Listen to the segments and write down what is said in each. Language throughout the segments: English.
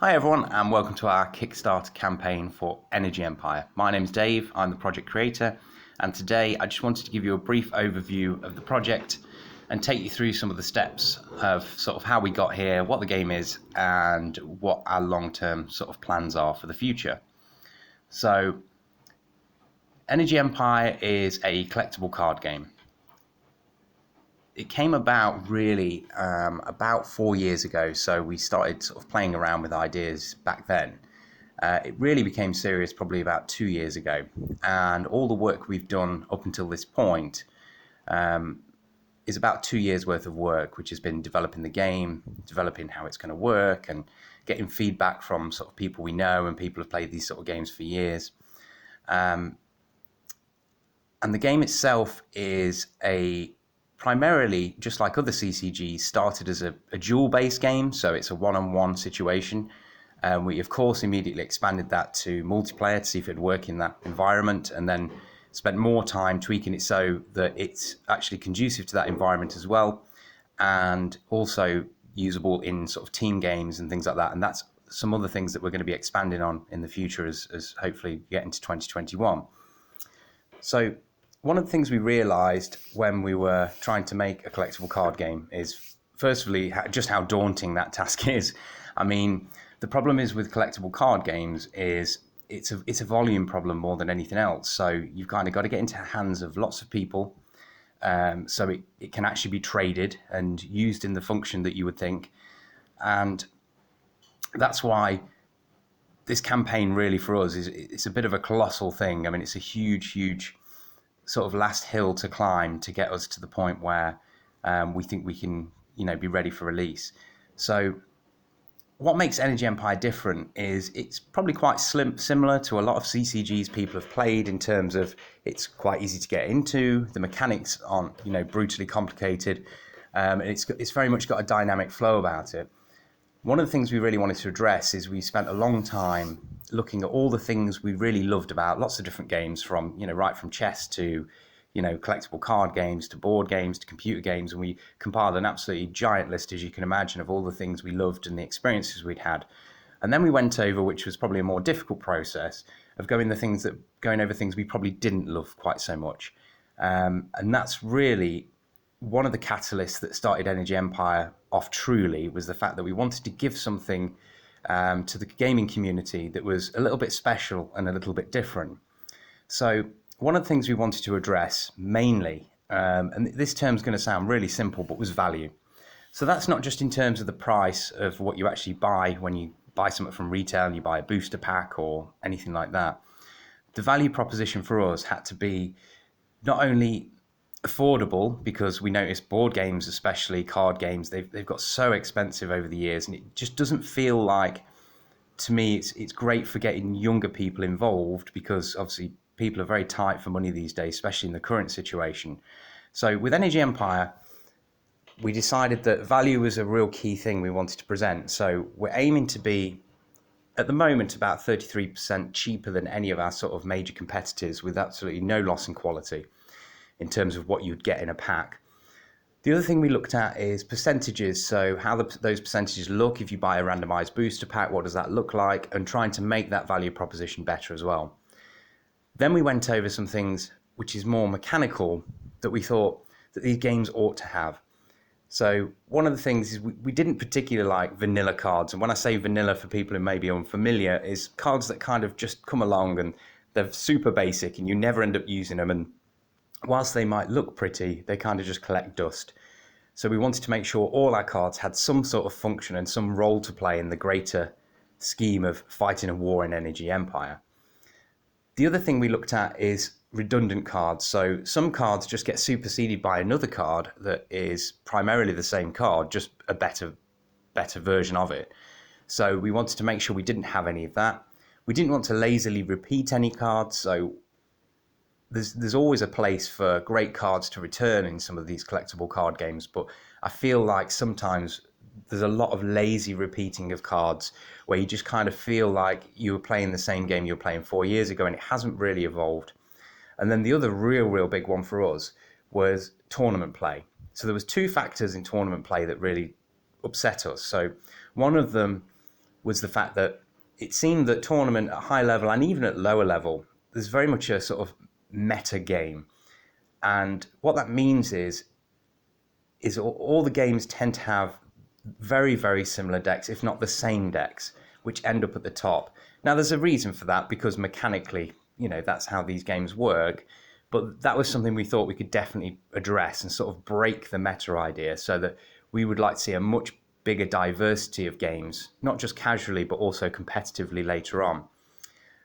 Hi everyone and welcome to our Kickstarter campaign for Energy Empire. My name's Dave, I'm the project creator, and today I just wanted to give you a brief overview of the project and take you through some of the steps of sort of how we got here, what the game is, and what our long-term sort of plans are for the future. So, Energy Empire is a collectible card game. It came about really about 4 years ago, so we started sort of playing around with ideas back then. It really became serious probably about 2 years ago, and all the work we've done up until this point is about 2 years worth of work, which has been developing the game, developing how it's going to work, and getting feedback from sort of people we know and people who have played these sort of games for years. And the game itself is primarily, just like other CCGs, started as a duel-based game, so it's a one-on-one situation. We, of course, immediately expanded that to multiplayer to see if it'd work in that environment, and then spent more time tweaking it so that it's actually conducive to that environment as well, and also usable in sort of team games and things like that. And that's some other things that we're going to be expanding on in the future as hopefully get into 2021. So one of the things we realized when we were trying to make a collectible card game is, firstly, just how daunting that task is. I mean, the problem is with collectible card games is it's a volume problem more than anything else. So you've kind of got to get into the hands of lots of people, so it can actually be traded and used in the function that you would think. And that's why this campaign really for us it's a bit of a colossal thing. I mean, it's a huge sort of last hill to climb to get us to the point where we think we can, be ready for release. So what makes Energy Empire different is it's probably quite similar to a lot of CCGs people have played in terms of it's quite easy to get into, the mechanics aren't, brutally complicated, it's very much got a dynamic flow about it. One of the things we really wanted to address is we spent a long time looking at all the things we really loved about lots of different games, from right from chess to collectible card games to board games to computer games, and we compiled an absolutely giant list, as you can imagine, of all the things we loved and the experiences we'd had. And then we went over, which was probably a more difficult process, of going over things we probably didn't love quite so much, and that's really one of the catalysts that started Energy Empire off truly, was the fact that we wanted to give something to the gaming community that was a little bit special and a little bit different. So one of the things we wanted to address mainly, and this term's going to sound really simple, but was value. So that's not just in terms of the price of what you actually buy when you buy something from retail and you buy a booster pack or anything like that. The value proposition for us had to be not only affordable, because we noticed board games, especially card games, they've got so expensive over the years, and it just doesn't feel like, to me, it's great for getting younger people involved, because obviously people are very tight for money these days, especially in the current situation. So with Energy Empire, we decided that value was a real key thing we wanted to present. So we're aiming to be, at the moment, about 33% cheaper than any of our sort of major competitors, with absolutely no loss in quality in terms of what you'd get in a pack. The other thing we looked at is percentages, so how those percentages look if you buy a randomized booster pack, what does that look like, and trying to make that value proposition better as well. Then we went over some things which is more mechanical that we thought that these games ought to have. So one of the things is we didn't particularly like vanilla cards, and when I say vanilla, for people who may be unfamiliar, is cards that kind of just come along and they're super basic and you never end up using them, and whilst they might look pretty, they kind of just collect dust. So we wanted to make sure all our cards had some sort of function and some role to play in the greater scheme of fighting a war in Energy Empire. The other thing we looked at is redundant cards. So some cards just get superseded by another card that is primarily the same card, just a better version of it. So we wanted to make sure we didn't have any of that. We didn't want to lazily repeat any cards, so there's always a place for great cards to return in some of these collectible card games, but I feel like sometimes there's a lot of lazy repeating of cards where you just kind of feel like you were playing the same game you were playing 4 years ago, and it hasn't really evolved. And then the other real big one for us was tournament play. So there was two factors in tournament play that really upset us. So one of them was the fact that it seemed that tournament at high level and even at lower level, there's very much a sort of meta game. And what that means is all the games tend to have very, very similar decks, if not the same decks, which end up at the top. Now, there's a reason for that, because mechanically, that's how these games work. But that was something we thought we could definitely address and sort of break the meta idea, so that we would like to see a much bigger diversity of games, not just casually, but also competitively later on.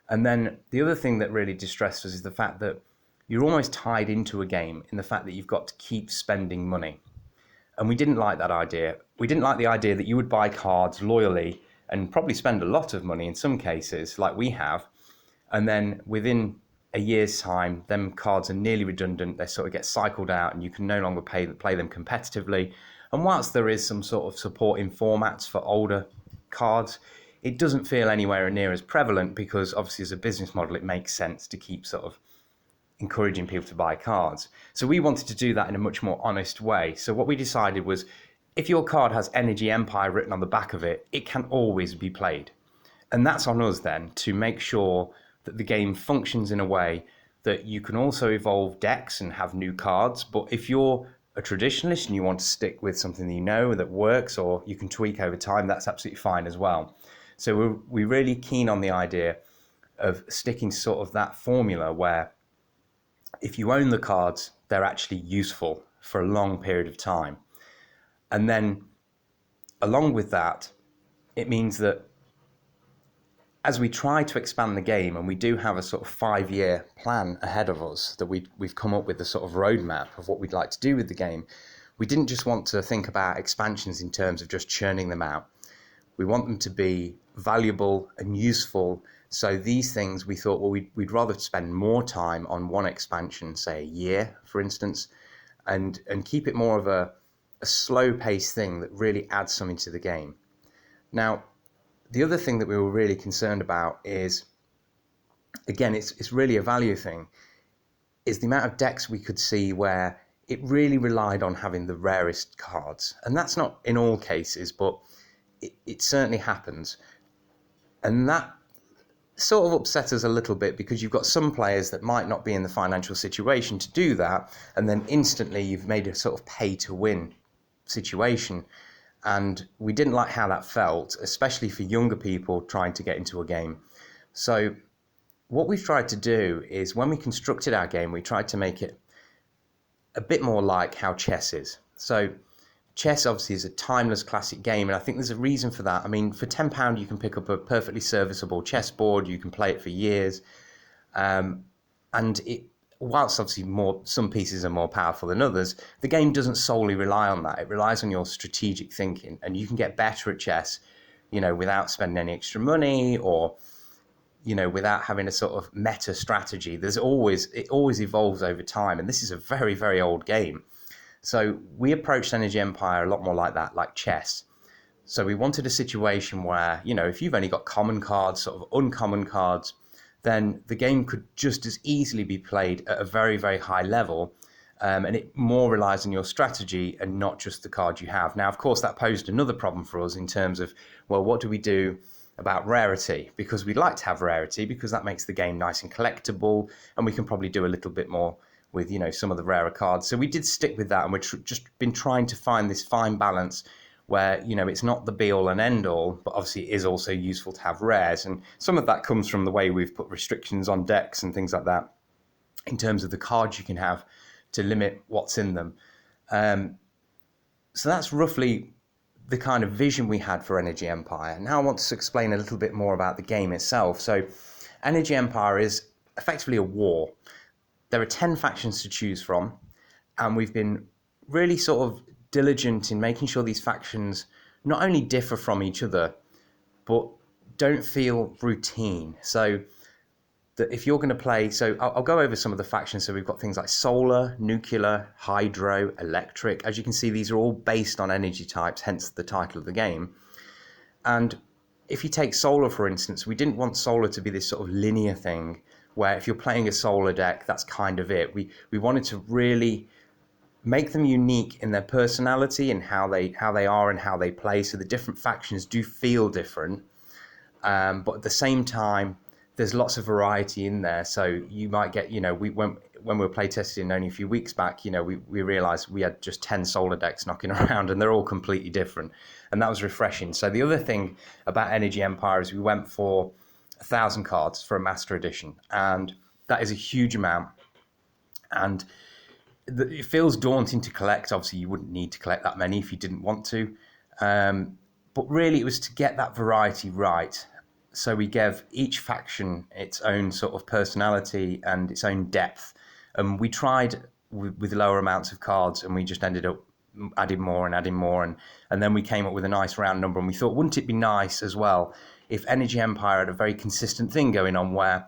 And then the other thing that really distressed us is the fact that you're almost tied into a game in the fact that you've got to keep spending money. And we didn't like that idea. We didn't like the idea that you would buy cards loyally and probably spend a lot of money in some cases, like we have, and then within a year's time, them cards are nearly redundant. They sort of get cycled out and you can no longer play them competitively. And whilst there is some sort of support in formats for older cards, it doesn't feel anywhere near as prevalent, because obviously as a business model, it makes sense to keep sort of encouraging people to buy cards. So we wanted to do that in a much more honest way. So what we decided was, if your card has Energy Empire written on the back of it, it can always be played. And that's on us then to make sure that the game functions in a way that you can also evolve decks and have new cards. But if you're a traditionalist and you want to stick with something that works, or you can tweak over time, that's absolutely fine as well. So we're really keen on the idea of sticking to sort of that formula where if you own the cards, they're actually useful for a long period of time. And then along with that, it means that as we try to expand the game, and we do have a sort of 5-year plan ahead of us, that we've come up with a sort of roadmap of what we'd like to do with the game, we didn't just want to think about expansions in terms of just churning them out. We want them to be valuable and useful. So these things, we thought, well, we'd rather spend more time on one expansion, say a year, for instance, and keep it more of a slow-paced thing that really adds something to the game. Now, the other thing that we were really concerned about is, again, it's really a value thing, is the amount of decks we could see where it really relied on having the rarest cards. And that's not in all cases, but it certainly happens. And that sort of upset us a little bit, because you've got some players that might not be in the financial situation to do that, and then instantly you've made a sort of pay-to-win situation. And we didn't like how that felt, especially for younger people trying to get into a game. So what we've tried to do is, when we constructed our game, we tried to make it a bit more like how chess is. So chess obviously is a timeless classic game, and I think there's a reason for that. I mean, for £10 you can pick up a perfectly serviceable chessboard, you can play it for years, and it, whilst obviously some pieces are more powerful than others, the game doesn't solely rely on that. It relies on your strategic thinking, and you can get better at chess, without spending any extra money, or without having a sort of meta strategy. It always evolves over time, and this is a very, very old game. So we approached Energy Empire a lot more like that, like chess. So we wanted a situation where, if you've only got common cards, sort of uncommon cards, then the game could just as easily be played at a very, very high level. And it more relies on your strategy and not just the card you have. Now, of course, that posed another problem for us in terms of, well, what do we do about rarity? Because we'd like to have rarity, because that makes the game nice and collectible, and we can probably do a little bit more with some of the rarer cards. So we did stick with that, and we've just been trying to find this fine balance where it's not the be all and end all, but obviously it is also useful to have rares. And some of that comes from the way we've put restrictions on decks and things like that in terms of the cards you can have to limit what's in them. So that's roughly the kind of vision we had for Energy Empire. Now I want to explain a little bit more about the game itself. So Energy Empire is effectively a war. There are 10 factions to choose from, and we've been really sort of diligent in making sure these factions not only differ from each other, but don't feel routine. So that if you're going to play, so I'll go over some of the factions. So we've got things like solar, nuclear, hydro, electric. As you can see, these are all based on energy types, hence the title of the game. And if you take solar, for instance, we didn't want solar to be this sort of linear thing where if you're playing a solar deck, that's kind of it. We wanted to really make them unique in their personality and how they are and how they play. So the different factions do feel different. but at the same time, there's lots of variety in there. So you might get, when we were playtesting only a few weeks back, we realized we had just 10 solar decks knocking around, and they're all completely different. And that was refreshing. So the other thing about Energy Empire is we went for 1,000 cards for a Master Edition, and that is a huge amount. And it feels daunting to collect. Obviously, you wouldn't need to collect that many if you didn't want to. But really, it was to get that variety right. So we gave each faction its own sort of personality and its own depth. And we tried with lower amounts of cards, and we just ended up adding more and adding more. And then we came up with a nice round number. And we thought, wouldn't it be nice as well if Energy Empire had a very consistent thing going on where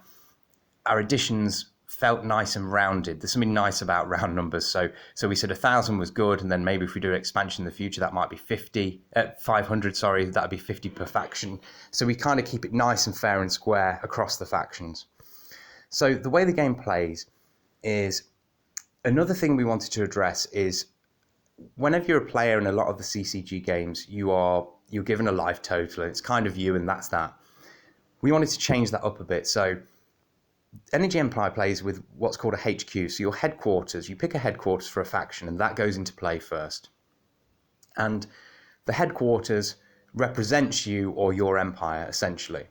our editions felt nice and rounded. There's something nice about round numbers. So we said 1,000 was good, and then maybe if we do an expansion in the future, that might be 500, that'd be 50 per faction. So we kind of keep it nice and fair and square across the factions. So the way the game plays is, another thing we wanted to address is, whenever you're a player in a lot of the CCG games, you're given a life total, and it's kind of you, and that's that. We wanted to change that up a bit. So Energy Empire plays with what's called a HQ. So your headquarters, you pick a headquarters for a faction, and that goes into play first. And the headquarters represents you or your empire, essentially.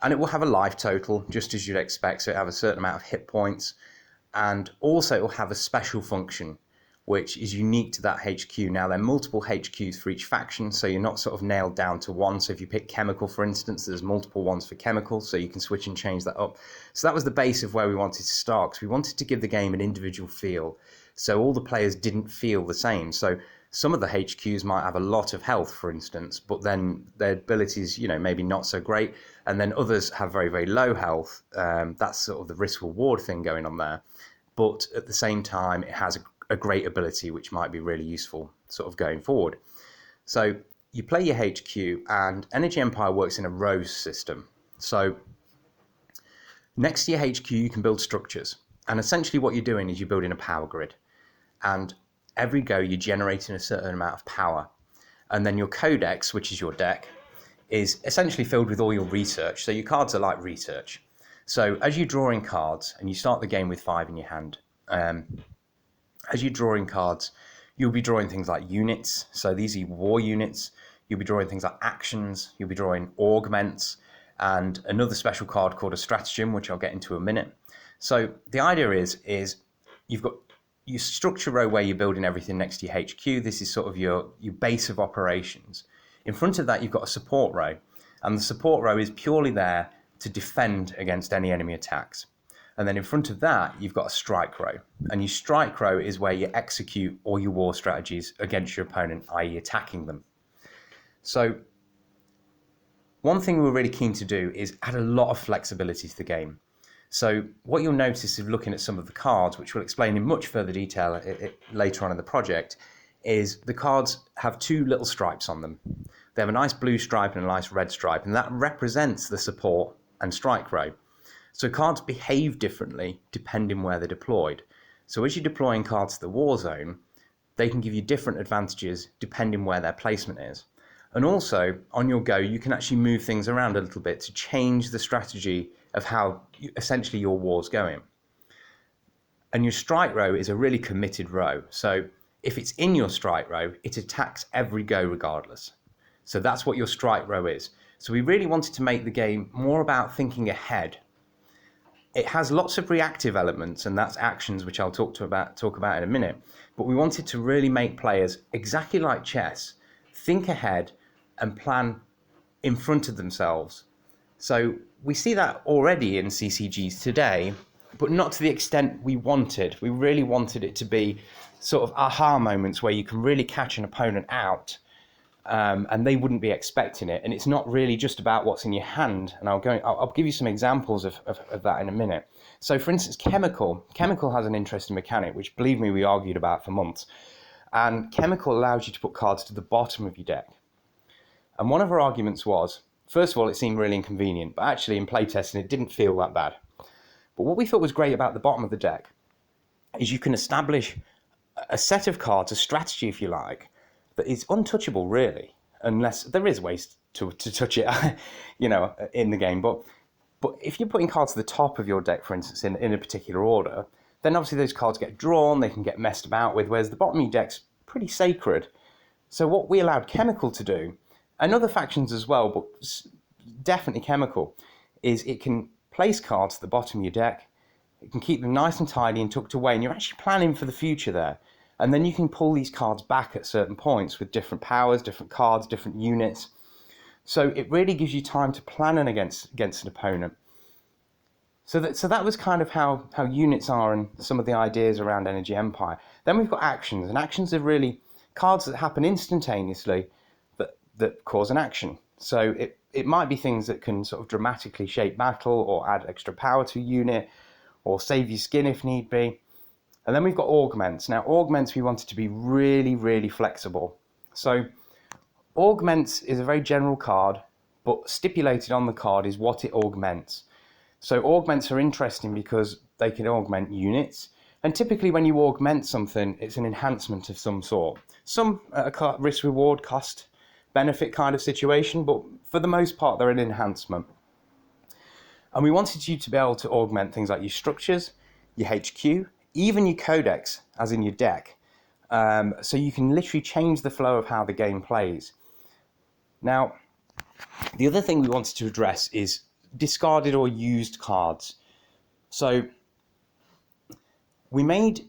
And it will have a life total, just as you'd expect. So it have a certain amount of hit points. And also it will have a special function, which is unique to that HQ. Now, there are multiple HQs for each faction, so you're not sort of nailed down to one. So if you pick chemical, for instance, there's multiple ones for chemical, so you can switch and change that up. So that was the base of where we wanted to start, because we wanted to give the game an individual feel, so all the players didn't feel the same. So some of the HQs might have a lot of health, for instance, but then their abilities, maybe not so great. And then others have very, very low health. That's sort of the risk-reward thing going on there. But at the same time, it has a great ability, which might be really useful sort of going forward. So you play your HQ, and Energy Empire works in a rows system. So next to your HQ, you can build structures. And essentially what you're doing is you're building a power grid. And every go, you're generating a certain amount of power. And then your codex, which is your deck, is essentially filled with all your research. So your cards are like research. So as you draw in cards, and you start the game with 5 in your hand, as you draw in cards, you'll be drawing things like units. So these are war units. You'll be drawing things like actions. You'll be drawing augments, and another special card called a stratagem, which I'll get into in a minute. So the idea is you've got your structure row where you're building everything next to your HQ. This is sort of your base of operations. In front of that, you've got a support row, and the support row is purely there to defend against any enemy attacks. And then in front of that, you've got a strike row. And your strike row is where you execute all your war strategies against your opponent, i.e. attacking them. So one thing we're really keen to do is add a lot of flexibility to the game. So what you'll notice if looking at some of the cards, which we'll explain in much further detail later on in the project, is the cards have 2 little stripes on them. They have a nice blue stripe and a nice red stripe, and that represents the support and strike row. So cards behave differently depending where they're deployed. So as you're deploying cards to the war zone, they can give you different advantages depending where their placement is. And also, on your go, you can actually move things around a little bit to change the strategy of how essentially your war's going. And your strike row is a really committed row. So if it's in your strike row, it attacks every go regardless. So that's what your strike row is. So we really wanted to make the game more about thinking ahead. It has lots of reactive elements, and that's actions, which I'll talk about in a minute. But we wanted to really make players, exactly like chess, think ahead and plan in front of themselves. So we see that already in CCGs today, but not to the extent we wanted. We really wanted it to be sort of aha moments where you can really catch an opponent out, and they wouldn't be expecting it. And it's not really just about what's in your hand. And I'll give you some examples of that in a minute. So for instance, Chemical has an interesting mechanic, which believe me, we argued about for months. And Chemical allows you to put cards to the bottom of your deck. And one of our arguments was, first of all, it seemed really inconvenient, but actually in playtesting, it didn't feel that bad. But what we thought was great about the bottom of the deck is you can establish a set of cards, a strategy, if you like, that is untouchable, really, unless there is ways to touch it, in the game. But if you're putting cards to the top of your deck, for instance, in a particular order, then obviously those cards get drawn, they can get messed about with, whereas the bottom of your deck's pretty sacred. So what we allowed Chemical to do, and other factions as well, but definitely Chemical, is it can place cards at the bottom of your deck, it can keep them nice and tidy and tucked away, and you're actually planning for the future there. And then you can pull these cards back at certain points with different powers, different cards, different units. So it really gives you time to plan against an opponent. So that was kind of how units are and some of the ideas around Energy Empire. Then we've got actions, and actions are really cards that happen instantaneously that cause an action. So it might be things that can sort of dramatically shape battle or add extra power to a unit or save you skin if need be. And then we've got augments. Now augments we wanted to be really, really flexible. So augments is a very general card, but stipulated on the card is what it augments. So augments are interesting because they can augment units, and typically when you augment something, it's an enhancement of some sort. Some a risk-reward, cost-benefit kind of situation, but for the most part they're an enhancement. And we wanted you to be able to augment things like your structures, your HQ, even your codex, as in your deck. So you can literally change the flow of how the game plays. Now, the other thing we wanted to address is discarded or used cards. So we made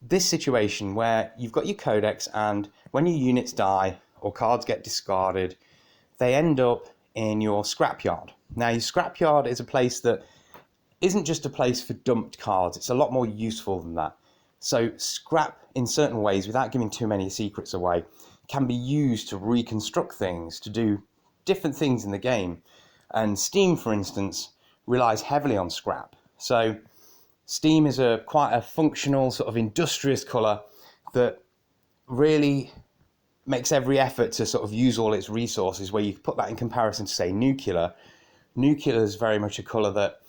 this situation where you've got your codex, and when your units die or cards get discarded, they end up in your scrapyard. Now your scrapyard is a place that isn't just a place for dumped cards, it's a lot more useful than that. So scrap, in certain ways, without giving too many secrets away, can be used to reconstruct things, to do different things in the game. And Steam, for instance, relies heavily on scrap. So Steam is quite a functional, sort of industrious colour that really makes every effort to sort of use all its resources, where you put that in comparison to, say, Nuclear. Nuclear is very much a colour that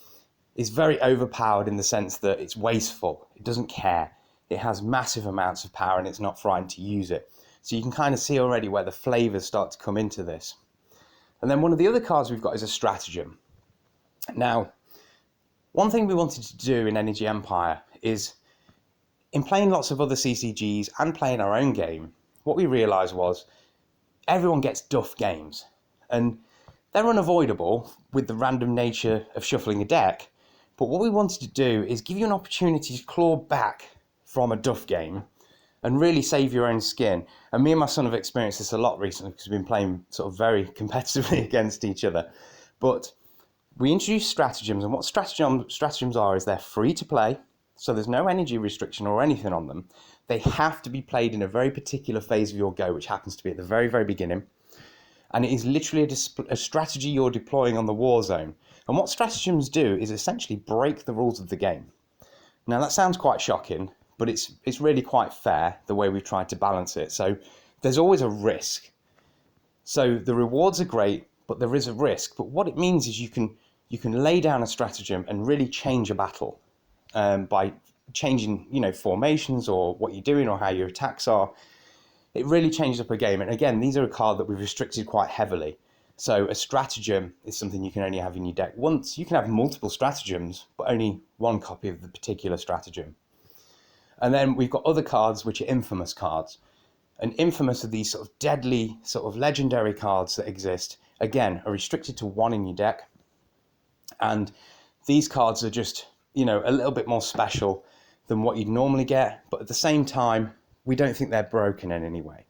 is very overpowered in the sense that it's wasteful. It doesn't care. It has massive amounts of power and it's not frightened to use it. So you can kind of see already where the flavours start to come into this. And then one of the other cards we've got is a stratagem. Now, one thing we wanted to do in Energy Empire is, in playing lots of other CCGs and playing our own game, what we realised was everyone gets duff games. And they're unavoidable with the random nature of shuffling a deck. But what we wanted to do is give you an opportunity to claw back from a duff game and really save your own skin. And me and my son have experienced this a lot recently because we've been playing sort of very competitively against each other. But we introduced stratagems, and what stratagems are is they're free to play, so there's no energy restriction or anything on them. They have to be played in a very particular phase of your go, which happens to be at the very, very beginning. And it is literally a strategy you're deploying on the war zone. And what stratagems do is essentially break the rules of the game. Now that sounds quite shocking, but it's really quite fair the way we've tried to balance it. So there's always a risk. So the rewards are great, but there is a risk. But what it means is you can lay down a stratagem and really change a battle by changing, formations or what you're doing or how your attacks are. It really changes up a game. And again, these are a card that we've restricted quite heavily. So a stratagem is something you can only have in your deck once. You can have multiple stratagems, but only one copy of the particular stratagem. And then we've got other cards which are infamous cards. And infamous are these sort of deadly, sort of legendary cards that exist. Again, are restricted to one in your deck. And these cards are just, a little bit more special than what you'd normally get. But at the same time, we don't think they're broken in any way.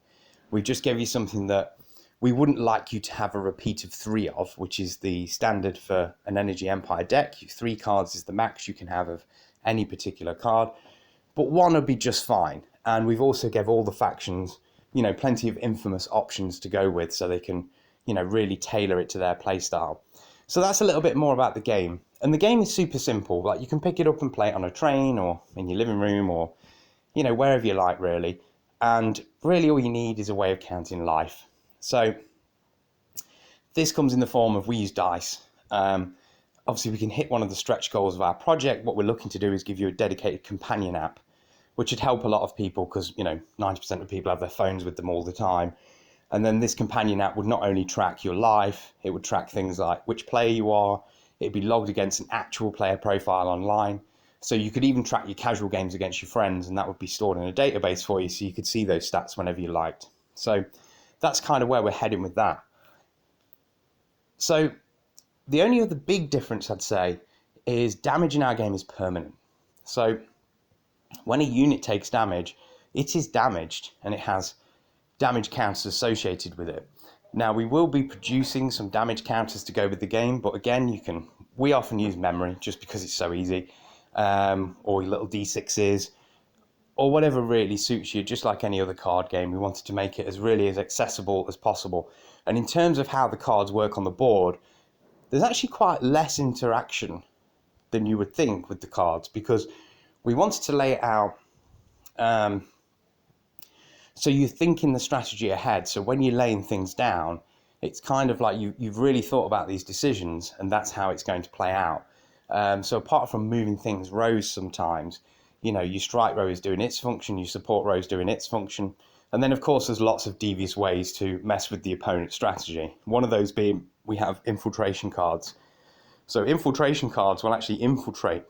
We just gave you something that we wouldn't like you to have a repeat of 3 of, which is the standard for an Energy Empire deck. 3 cards is the max you can have of any particular card, but 1 would be just fine. And we've also gave all the factions, plenty of infamous options to go with, so they can, really tailor it to their playstyle. So that's a little bit more about the game. And the game is super simple. Like, you can pick it up and play it on a train or in your living room or, wherever you like, really. And really all you need is a way of counting life. So this comes in the form of, we use dice. Obviously, we can hit one of the stretch goals of our project. What we're looking to do is give you a dedicated companion app, which would help a lot of people because, 90% of people have their phones with them all the time. And then this companion app would not only track your life, it would track things like which player you are. It'd be logged against an actual player profile online. So you could even track your casual games against your friends, and that would be stored in a database for you, so you could see those stats whenever you liked. So that's kind of where we're heading with that. So the only other big difference I'd say is damage in our game is permanent. So when a unit takes damage, it is damaged and it has damage counters associated with it. Now we will be producing some damage counters to go with the game, but again, we often use memory just because it's so easy, or your little D6s, or whatever really suits you, just like any other card game. We wanted to make it as accessible as possible. And in terms of how the cards work on the board, there's actually quite less interaction than you would think with the cards, because we wanted to lay it out so you're thinking the strategy ahead. So when you're laying things down, it's kind of like you've really thought about these decisions, and that's how it's going to play out. So apart from moving things rows sometimes, your strike row is doing its function, your support row is doing its function. And then, of course, there's lots of devious ways to mess with the opponent's strategy. One of those being we have infiltration cards. So infiltration cards will actually infiltrate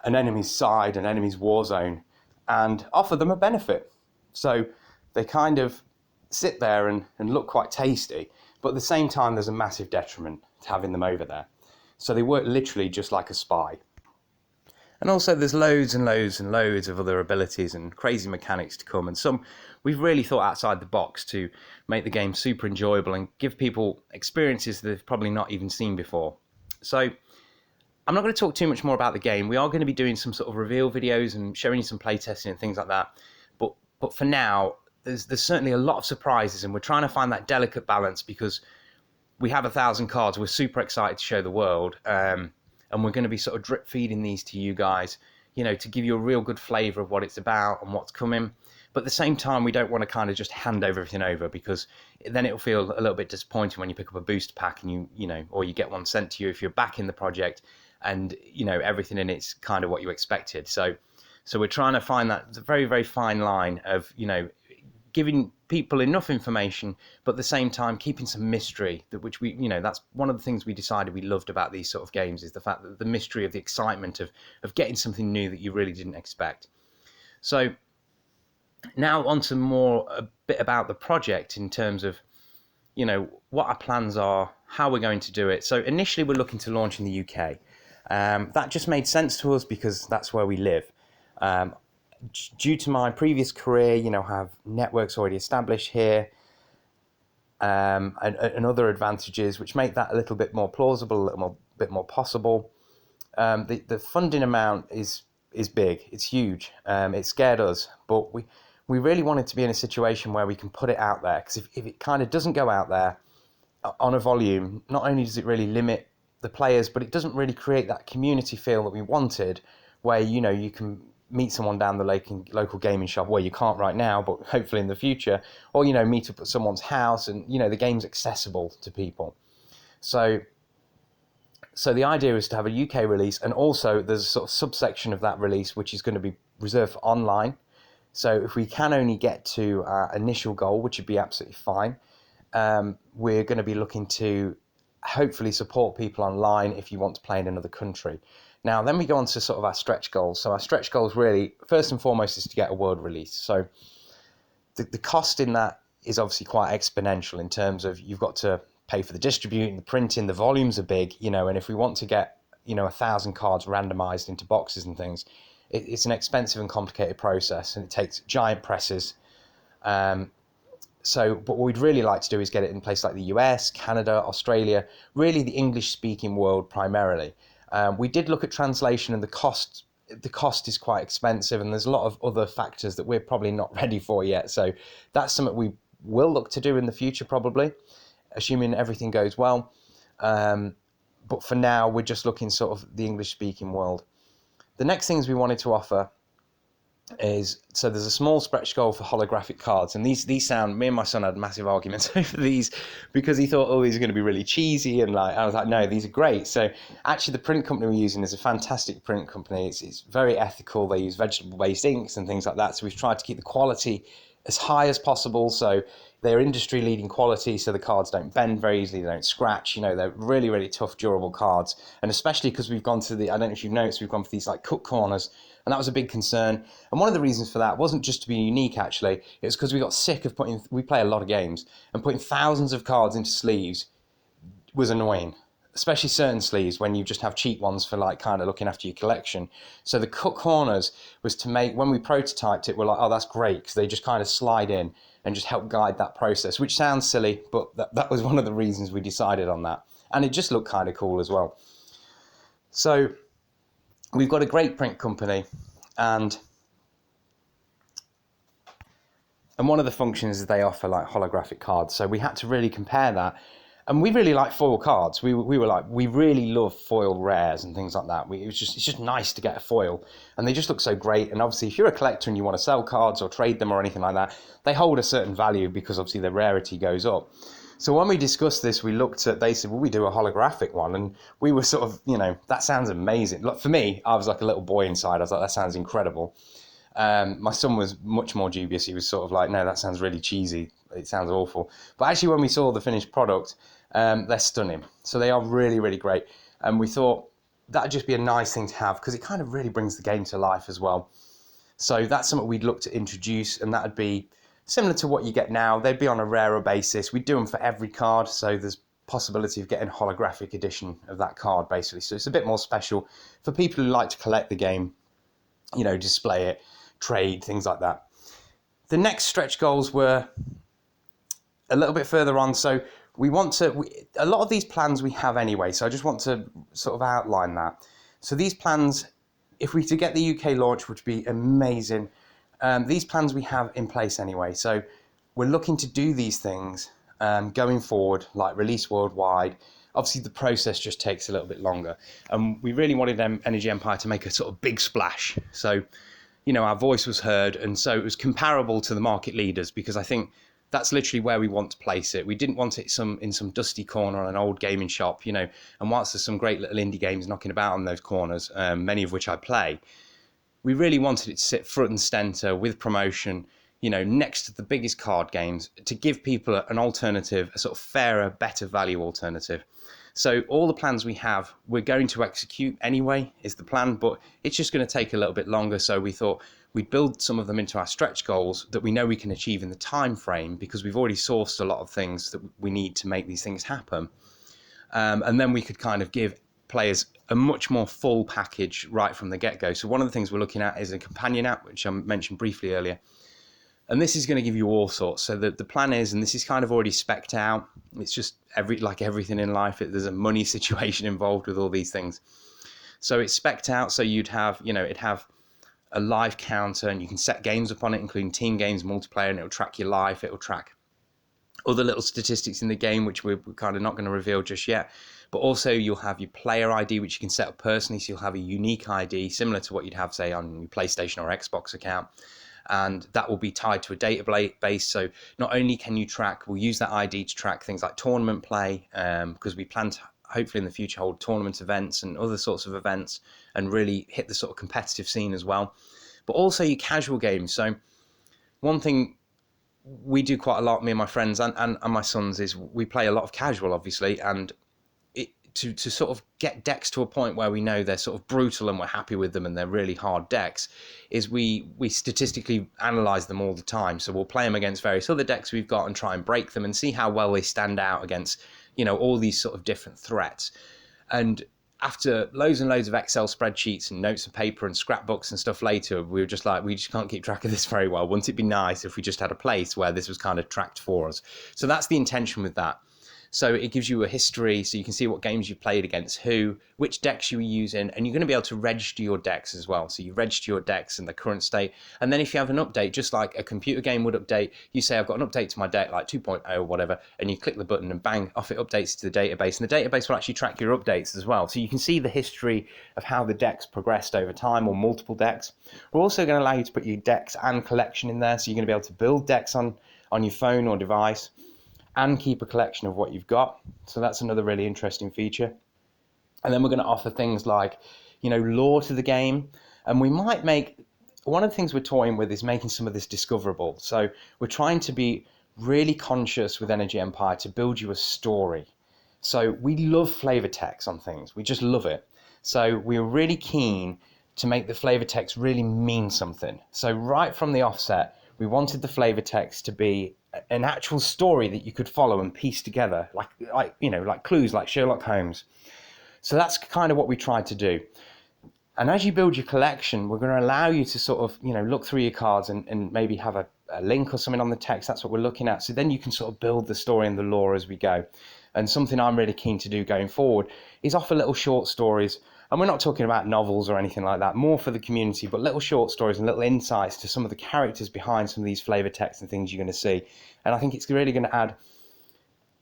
an enemy's side, an enemy's war zone, and offer them a benefit. So they kind of sit there and look quite tasty, but at the same time, there's a massive detriment to having them over there. So they work literally just like a spy. And also there's loads and loads and loads of other abilities and crazy mechanics to come. And some we've really thought outside the box to make the game super enjoyable and give people experiences that they've probably not even seen before. So I'm not going to talk too much more about the game. We are going to be doing some sort of reveal videos and showing you some playtesting and things like that. But for now, there's certainly a lot of surprises, and we're trying to find that delicate balance, because we have 1,000 cards. We're super excited to show the world. And we're going to be sort of drip feeding these to you guys, to give you a real good flavour of what it's about and what's coming. But at the same time, we don't want to kind of just hand everything over, because then it'll feel a little bit disappointing when you pick up a booster pack and or you get one sent to you if you're back in the project and, everything in it's kind of what you expected. So we're trying to find that very, very fine line of, giving people enough information, but at the same time keeping some mystery, which that's one of the things we decided we loved about these sort of games, is the fact that the mystery of the excitement of getting something new that you really didn't expect. So now on to a bit about the project in terms of, what our plans are, how we're going to do it. So initially we're looking to launch in the UK. That just made sense to us because that's where we live. Due to my previous career, have networks already established here, and other advantages which make that a little bit more plausible, a bit more possible. The funding amount is big, it's huge. It scared us, but we really wanted to be in a situation where we can put it out there, because if it kind of doesn't go out there on a volume, not only does it really limit the players, but it doesn't really create that community feel that we wanted, where you can meet someone down the local gaming shop, where you can't right now, but hopefully in the future, or meet up at someone's house, and the game's accessible to people. So the idea is to have a UK release, and also there's a sort of subsection of that release which is going to be reserved for online. So if we can only get to our initial goal, which would be absolutely fine, we're going to be looking to hopefully support people online if you want to play in another country. Now, then we go on to sort of our stretch goals. So our stretch goals really, first and foremost, is to get a world release. So the cost in that is obviously quite exponential in terms of you've got to pay for the distributing, the printing, the volumes are big, and if we want to get, 1,000 cards randomized into boxes and things, it's an expensive and complicated process, and it takes giant presses. But what we'd really like to do is get it in places like the US, Canada, Australia, really the English-speaking world primarily. We did look at translation, and the cost is quite expensive, and there's a lot of other factors that we're probably not ready for yet. So that's something we will look to do in the future, probably, assuming everything goes well. But for now, we're just looking sort of the English-speaking world. The next things we wanted to offer is, so there's a small stretch goal for holographic cards, and these sound, me and my son had massive arguments over these, because he thought, these are going to be really cheesy, and I was like, no, these are great. So actually the print company we're using is a fantastic print company. It's very ethical. They use vegetable based inks and things like that, so we've tried to keep the quality as high as possible, so they're industry leading quality, so the cards don't bend very easily, they don't scratch, they're really, really tough, durable cards. And especially because we've gone to I don't know if you've noticed, we've gone for these like cut corners, and that was a big concern. And one of the reasons for that wasn't just to be unique, actually, it was because we got sick of we play a lot of games, and putting thousands of cards into sleeves was annoying, especially certain sleeves when you just have cheap ones for like kind of looking after your collection. So the cut corners was to make, when we prototyped it, we're like, oh, that's great, because they just kind of slide in and just help guide that process, which sounds silly, but that was one of the reasons we decided on that. And it just looked kind of cool as well. So we've got a great print company, and one of the functions is they offer like holographic cards. So we had to really compare that. And we really like foil cards. We were like, we really love foil rares and things like that. It's just nice to get a foil, and they just look so great. And obviously, if you're a collector and you want to sell cards or trade them or anything like that, they hold a certain value because obviously the rarity goes up. So when we discussed this, they said, well, we do a holographic one, and we were sort of, that sounds amazing. Look, for me, I was like a little boy inside. I was like, that sounds incredible. My son was much more dubious. He was sort of like, no, that sounds really cheesy. It sounds awful. But actually, when we saw the finished product, they're stunning. So they are really, really great. And we thought that'd just be a nice thing to have, because it kind of really brings the game to life as well. So that's something we'd look to introduce, and that'd be similar to what you get now. They'd be on a rarer basis. We'd do them for every card, so there's possibility of getting a holographic edition of that card, basically. So it's a bit more special for people who like to collect the game, display it, trade, things like that. The next stretch goals were a little bit further on. So we want to, a lot of these plans we have anyway, so I just want to sort of outline that. So these plans, if we to get the UK launch, would be amazing. These plans we have in place anyway, so we're looking to do these things going forward, like release worldwide. Obviously the process just takes a little bit longer, and we really wanted Energy Empire to make a sort of big splash. So, our voice was heard, and so it was comparable to the market leaders, because I think that's literally where we want to place it. We didn't want it in some dusty corner on an old gaming shop, and whilst there's some great little indie games knocking about on those corners, many of which I play, we really wanted it to sit front and center with promotion, next to the biggest card games, to give people an alternative, a sort of fairer, better value alternative. So all the plans we have, we're going to execute anyway, is the plan, but it's just going to take a little bit longer. So we thought we'd build some of them into our stretch goals that we know we can achieve in the time frame, because we've already sourced a lot of things that we need to make these things happen. And then we could kind of give players a much more full package right from the get-go. So one of the things we're looking at is a companion app, which I mentioned briefly earlier. And this is going to give you all sorts. So the plan is, and this is kind of already spec'd out, it's just like everything in life, there's a money situation involved with all these things. So it's spec'd out, so you'd have, it'd have a live counter, and you can set games upon it, including team games, multiplayer, and it'll track your life, it'll track other little statistics in the game, which we're kind of not going to reveal just yet. But also you'll have your player ID, which you can set up personally, so you'll have a unique ID, similar to what you'd have, say, on your PlayStation or Xbox account. And that will be tied to a database. So not only can you track, we'll use that ID to track things like tournament play, because we plan to hopefully in the future hold tournament events and other sorts of events, and really hit the sort of competitive scene as well. But also your casual games. So one thing we do quite a lot, me and my friends and my sons, is we play a lot of casual, obviously, and to sort of get decks to a point where we know they're sort of brutal and we're happy with them and they're really hard decks, is we statistically analyze them all the time. So we'll play them against various other decks we've got and try and break them and see how well they stand out against, all these sort of different threats. And after loads and loads of Excel spreadsheets and notes of paper and scrapbooks and stuff later, we were just like, we just can't keep track of this very well. Wouldn't it be nice if we just had a place where this was kind of tracked for us? So that's the intention with that. So it gives you a history, so you can see what games you've played against who, which decks you were using, and you're going to be able to register your decks as well. So you register your decks in the current state, and then if you have an update, just like a computer game would update, you say, I've got an update to my deck, like 2.0 or whatever, and you click the button and bang, off it updates to the database, and the database will actually track your updates as well. So you can see the history of how the decks progressed over time, or multiple decks. We're also going to allow you to put your decks and collection in there, so you're going to be able to build decks on your phone or device, and keep a collection of what you've got. So that's another really interesting feature. And then we're going to offer things like, lore to the game. And we might make, one of the things we're toying with is making some of this discoverable. So we're trying to be really conscious with Energy Empire to build you a story. So we love flavor text on things. We just love it. So we were really keen to make the flavor text really mean something. So right from the offset, we wanted the flavor text to be an actual story that you could follow and piece together, like clues, like Sherlock Holmes. So that's kind of what we tried to do. And as you build your collection, we're going to allow you to sort of, look through your cards and maybe have a link or something on the text. That's what we're looking at. So then you can sort of build the story and the lore as we go. And something I'm really keen to do going forward is offer little short stories. And we're not talking about novels or anything like that, more for the community, but little short stories and little insights to some of the characters behind some of these flavor texts and things you're going to see. And I think it's really going to add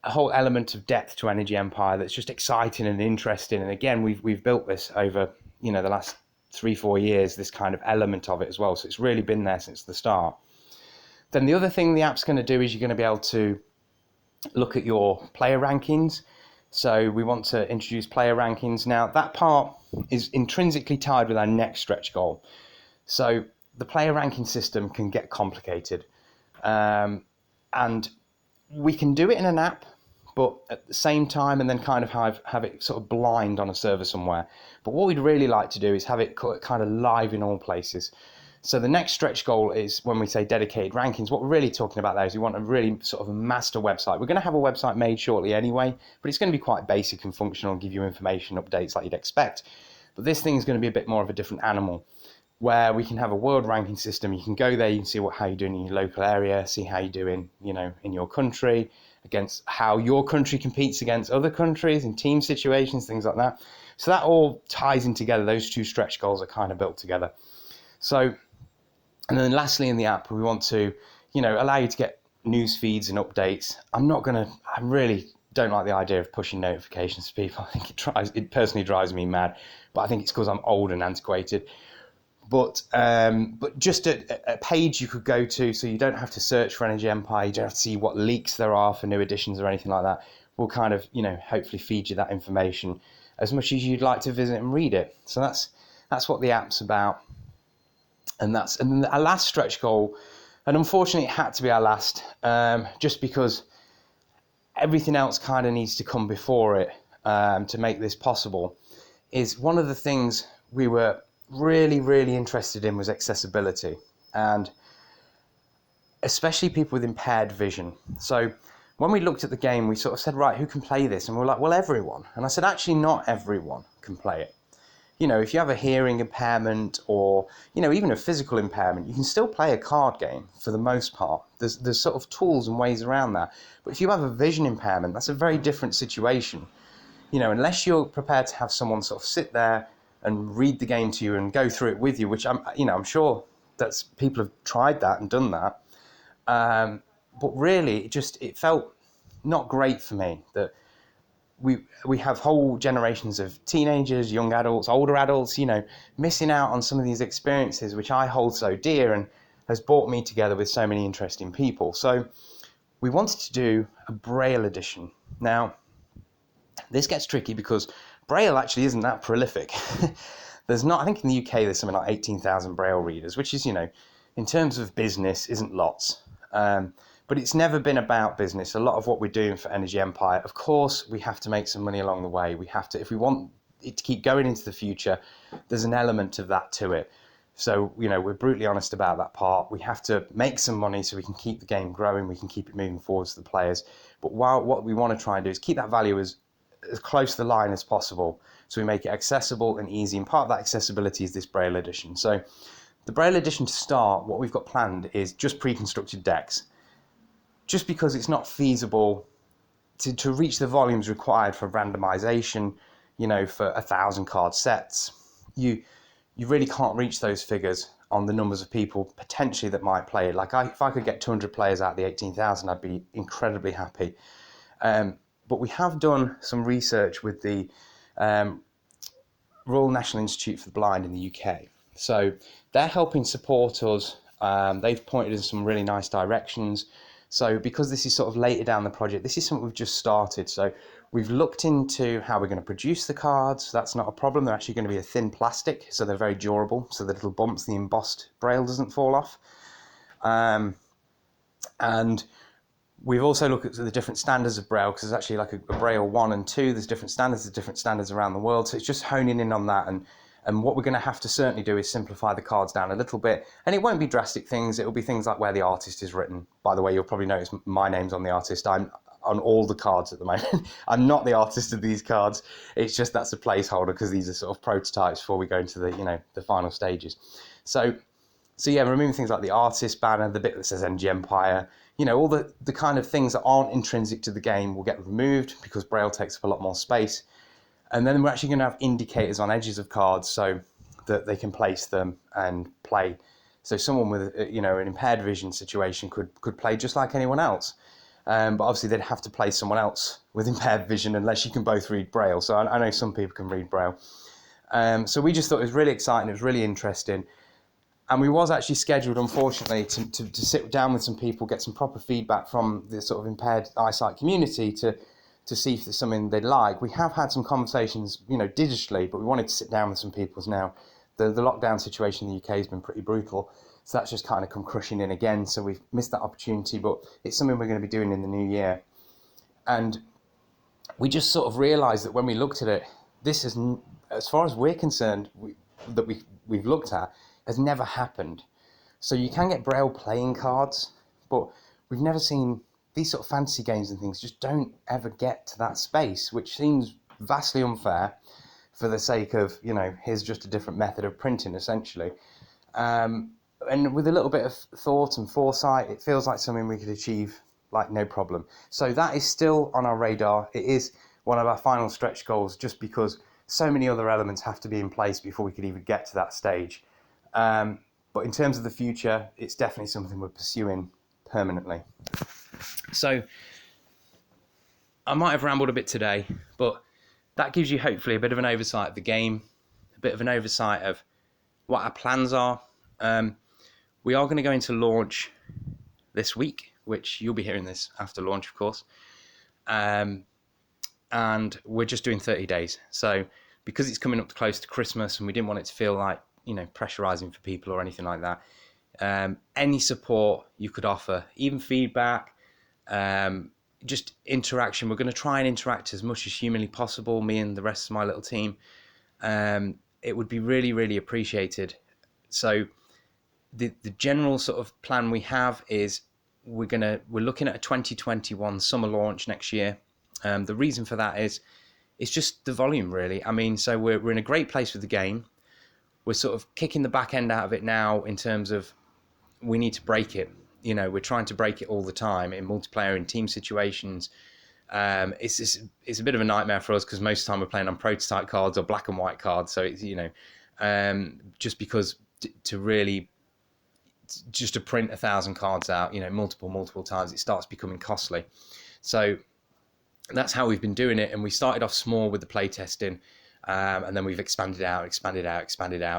a whole element of depth to Energy Empire that's just exciting and interesting. And again, we've built this over, the last 3-4 years, this kind of element of it as well. So it's really been there since the start. Then the other thing the app's going to do is you're going to be able to look at your player rankings. So we want to introduce player rankings. Now that part is intrinsically tied with our next stretch goal. So the player ranking system can get complicated. And we can do it in an app, but at the same time, and then kind of have it sort of blind on a server somewhere. But what we'd really like to do is have it kind of live in all places. So the next stretch goal is when we say dedicated rankings, what we're really talking about there is we want a really sort of a master website. We're going to have a website made shortly anyway, but it's going to be quite basic and functional and give you information updates like you'd expect. But this thing is going to be a bit more of a different animal, where we can have a world ranking system. You can go there, you can see how you're doing in your local area, see how you're doing, in your country, against how your country competes against other countries in team situations, things like that. So that all ties in together. Those two stretch goals are kind of built together. So, and then lastly in the app, we want to, allow you to get news feeds and updates. I really don't like the idea of pushing notifications to people. I think it personally drives me mad, but I think it's because I'm old and antiquated. But just a page you could go to, so you don't have to search for Energy Empire, you don't have to see what leaks there are for new editions or anything like that. We'll kind of, hopefully feed you that information as much as you'd like to visit and read it. So that's what the app's about. And then our last stretch goal, and unfortunately it had to be our last, just because everything else kind of needs to come before it to make this possible, is one of the things we were really, really interested in was accessibility, and especially people with impaired vision. So when we looked at the game, we sort of said, right, who can play this? And we're like, well, everyone. And I said, actually, not everyone can play it. If you have a hearing impairment or, even a physical impairment, you can still play a card game for the most part. There's sort of tools and ways around that. But if you have a vision impairment, that's a very different situation. Unless you're prepared to have someone sort of sit there and read the game to you and go through it with you, which I'm sure that people have tried that and done that. But really, it felt not great for me that we have whole generations of teenagers, young adults, older adults, missing out on some of these experiences, which I hold so dear and has brought me together with so many interesting people. So we wanted to do a Braille edition. Now, this gets tricky because Braille actually isn't that prolific. I think in the UK there's something like 18,000 Braille readers, which is, in terms of business, isn't lots. But it's never been about business. A lot of what we're doing for Energy Empire, of course, we have to make some money along the way. We have to, if we want it to keep going into the future, there's an element of that to it. So, we're brutally honest about that part. We have to make some money so we can keep the game growing, we can keep it moving forward to the players. But what we want to try and do is keep that value as close to the line as possible, so we make it accessible and easy. And part of that accessibility is this Braille edition. So the Braille edition to start, what we've got planned is just pre-constructed decks. Just because it's not feasible to reach the volumes required for randomization, for 1,000 card sets, you really can't reach those figures on the numbers of people potentially that might play it. If I could get 200 players out of the 18,000, I'd be incredibly happy. But we have done some research with the Royal National Institute for the Blind in the UK. So they're helping support us. They've pointed in some really nice directions. So because this is sort of later down the project, this is something we've just started. So we've looked into how we're going to produce the cards. That's not a problem. They're actually going to be a thin plastic, so they're very durable. So the little bumps, the embossed braille doesn't fall off. And we've also looked at the different standards of braille, because there's actually like a braille 1 and 2. There's different standards around the world. So it's just honing in on that. And what we're going to have to certainly do is simplify the cards down a little bit. And it won't be drastic things. It'll be things like where the artist is written. By the way, you'll probably notice my name's on the artist. I'm on all the cards at the moment. I'm not the artist of these cards. It's just that's a placeholder, because these are sort of prototypes before we go into the final stages. So yeah, removing things like the artist banner, the bit that says Energy Empire, all the kind of things that aren't intrinsic to the game will get removed, because braille takes up a lot more space. And then we're actually going to have indicators on edges of cards so that they can place them and play. So someone with an impaired vision situation could play just like anyone else. But obviously they'd have to play someone else with impaired vision unless you can both read braille. So I know some people can read braille. So we just thought it was really exciting. It was really interesting. And we was actually scheduled, unfortunately, to sit down with some people, get some proper feedback from the sort of impaired eyesight community to see if there's something they'd like. We have had some conversations, digitally, but we wanted to sit down with some people now. The lockdown situation in the UK has been pretty brutal, so that's just kind of come crushing in again. So we've missed that opportunity, but it's something we're going to be doing in the new year. And we just sort of realised that when we looked at it, this is, as far as we're concerned, we've looked at, has never happened. So you can get braille playing cards, but we've never seen these sort of fantasy games and things just don't ever get to that space, which seems vastly unfair for the sake of, here's just a different method of printing, essentially. And with a little bit of thought and foresight, it feels like something we could achieve, like no problem. So that is still on our radar. It is one of our final stretch goals, just because so many other elements have to be in place before we could even get to that stage. But in terms of the future, it's definitely something we're pursuing permanently. So I might have rambled a bit today, but that gives you hopefully a bit of an oversight of the game, a bit of an oversight of what our plans are. We are going to go into launch this week, which you'll be hearing this after launch, of course. And we're just doing 30 days. So because it's coming up close to Christmas and we didn't want it to feel like, pressurizing for people or anything like that, any support you could offer, even feedback, just interaction. We're going to try and interact as much as humanly possible, me and the rest of my little team. It would be really, really appreciated. So the general sort of plan we have is we're looking at a 2021 summer launch next year. The reason for that is it's just the volume, really. I mean, so we're in a great place with the game. We're sort of kicking the back end out of it now in terms of we need to break it. We're trying to break it all the time in multiplayer and team situations. It's a bit of a nightmare for us because most of the time we're playing on prototype cards or black and white cards. So it's, just because to print 1,000 cards out, multiple times, it starts becoming costly. So that's how we've been doing it. And we started off small with the play testing. And then we've expanded out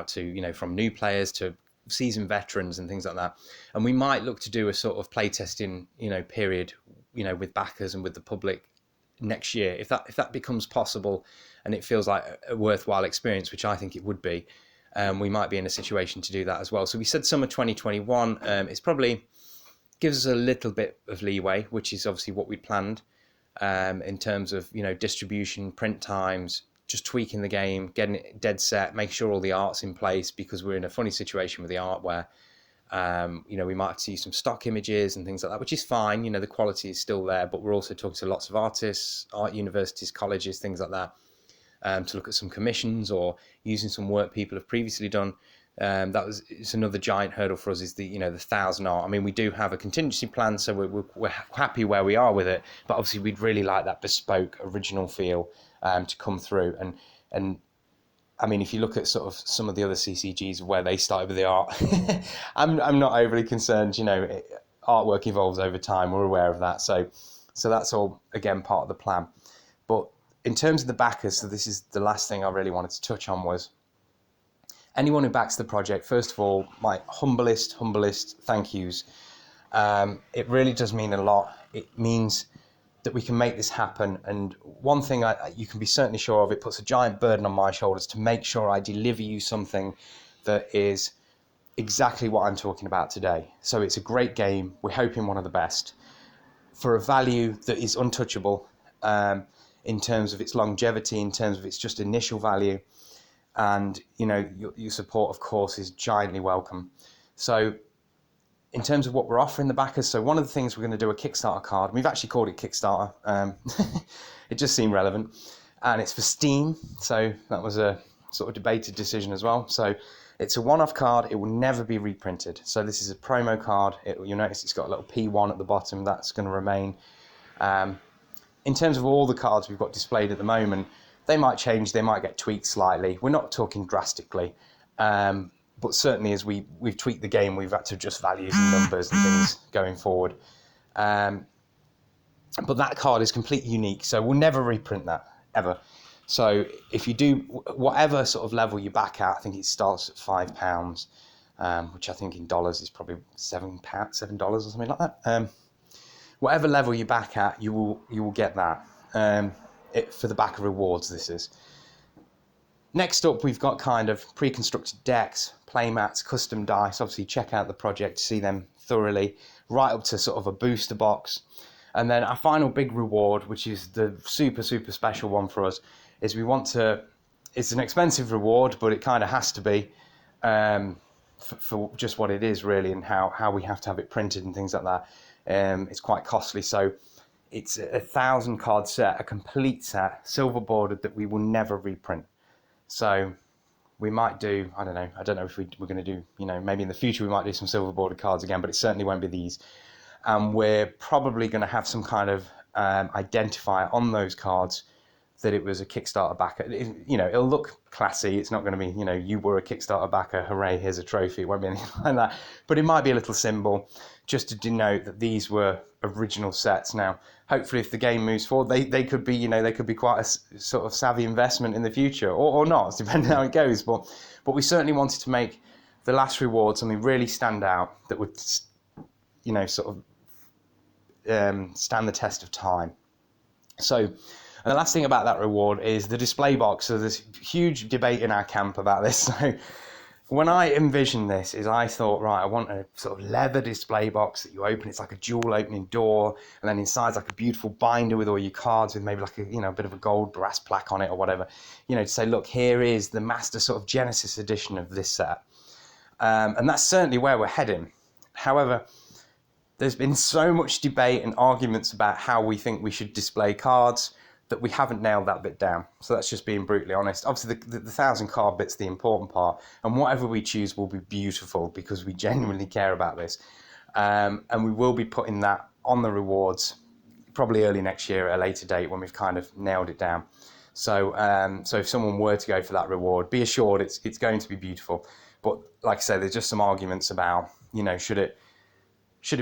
to, from new players to seasoned veterans and things like that. And we might look to do a sort of play testing, period, with backers and with the public next year. If that becomes possible and it feels like a worthwhile experience, which I think it would be, we might be in a situation to do that as well. So we said summer 2021. It's probably gives us a little bit of leeway, which is obviously what we'd planned, in terms of, distribution, print times, just tweaking the game, getting it dead set, make sure all the art's in place, because we're in a funny situation with the art where, we might have to use some stock images and things like that, which is fine. The quality is still there, but we're also talking to lots of artists, art universities, colleges, things like that, to look at some commissions or using some work people have previously done. It's another giant hurdle for us is the 1,000 art. I mean, we do have a contingency plan, so we're happy where we are with it, but obviously we'd really like that bespoke original feel to come through. And I mean, if you look at sort of some of the other CCGs where they started with the art, I'm not overly concerned. Artwork evolves over time. We're aware of that. So that's all, again, part of the plan. But in terms of the backers, so this is the last thing I really wanted to touch on, was anyone who backs the project. First of all, my humblest thank yous. It really does mean a lot. It means that we can make this happen. And one thing you can be certainly sure of, it puts a giant burden on my shoulders to make sure I deliver you something that is exactly what I'm talking about today. So it's a great game. We're hoping one of the best for a value that is untouchable, in terms of its longevity, in terms of its just initial value. And, you know, your support, of course, is giantly welcome. So in terms of what we're offering the backers, so one of the things we're going to do a Kickstarter card. We've actually called it Kickstarter. It just seemed relevant. And it's for Steam. So that was a sort of debated decision as well. So it's a one-off card. It will never be reprinted. So this is a promo card. You'll notice it's got a little P1 at the bottom. That's going to remain. In terms of all the cards we've got displayed at the moment, they might change. They might get tweaked slightly. We're not talking drastically. But certainly as we've tweaked the game, we've had to adjust values and numbers and things going forward. But that card is completely unique, so we'll never reprint that, ever. So if you do, whatever sort of level you back at, I think it starts at £5, which I think in dollars is probably $7 or something like that. Whatever level you back at, you will get that. For the back of rewards, this is. Next up, we've got kind of pre-constructed decks, playmats, custom dice. Obviously, check out the project to see them thoroughly, right up to sort of a booster box. And then our final big reward, which is the super, super special one for us, is it's an expensive reward, but it kind of has to be for just what it is, really, and how we have to have it printed and things like that. It's quite costly. So it's a 1,000 card set, a complete set, silver bordered, that we will never reprint. So we might do, I don't know if we're going to do, you know, maybe in the future we might do some silver bordered cards again, but it certainly won't be these. And we're probably going to have some kind of identifier on those cards that it was a Kickstarter backer. You know, it'll look classy. It's not going to be, you know, you were a Kickstarter backer, hooray, here's a trophy. It won't be anything like that. But it might be a little symbol just to denote that these were original sets. Now, hopefully if the game moves forward, they could be, you know, they could be quite a sort of savvy investment in the future, or not, depending on how it goes. But we certainly wanted to make the last reward something really stand out that would, you know, sort of stand the test of time. So, and the last thing about that reward is the display box. So there's huge debate in our camp about this. So when I envisioned this, I thought, right, I want a sort of leather display box that you open. It's like a dual opening door, and then inside's like a beautiful binder with all your cards, with maybe like a, you know, a bit of a gold brass plaque on it or whatever, you know, to say, look, here is the master sort of Genesis edition of this set. And that's certainly where we're heading. However, there's been so much debate and arguments about how we think we should display cards that we haven't nailed that bit down. So that's just being brutally honest. Obviously, the 1,000 card bit's the important part, and whatever we choose will be beautiful because we genuinely care about this. And we will be putting that on the rewards probably early next year at a later date when we've kind of nailed it down. So so if someone were to go for that reward, be assured it's going to be beautiful. But like I said, there's just some arguments about, you know, should it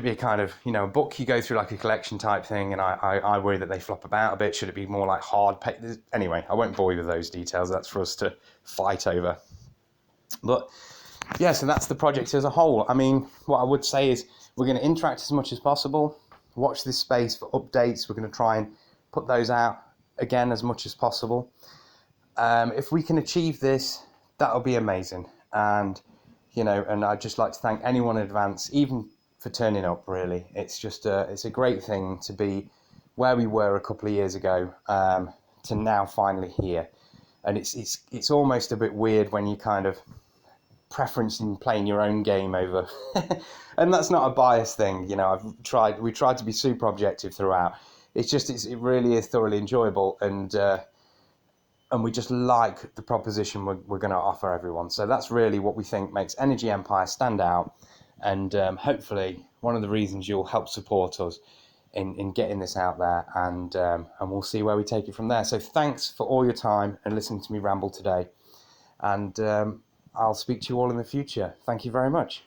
be a kind of, you know, a book you go through like a collection type thing, and I worry that they flop about a bit. Should it be more like hard paper? Anyway, I won't bore you with those details. That's for us to fight over. But yeah, so that's the project as a whole. I mean, what I would say is we're going to interact as much as possible. Watch this space for updates. We're going to try and put those out again as much as possible. If we can achieve this, that'll be amazing. And, you know, and I'd just like to thank anyone in advance, even for turning up, really. It's just it's a great thing to be where we were a couple of years ago to now finally here. And it's almost a bit weird when you kind of preferencing playing your own game over and that's not a biased thing, you know. We tried to be super objective throughout. It really is thoroughly enjoyable, and we just like the proposition we're going to offer everyone. So that's really what we think makes Energy Empire stand out. And hopefully one of the reasons you'll help support us in getting this out there, and we'll see where we take it from there. So thanks for all your time and listening to me ramble today, and I'll speak to you all in the future. Thank you very much.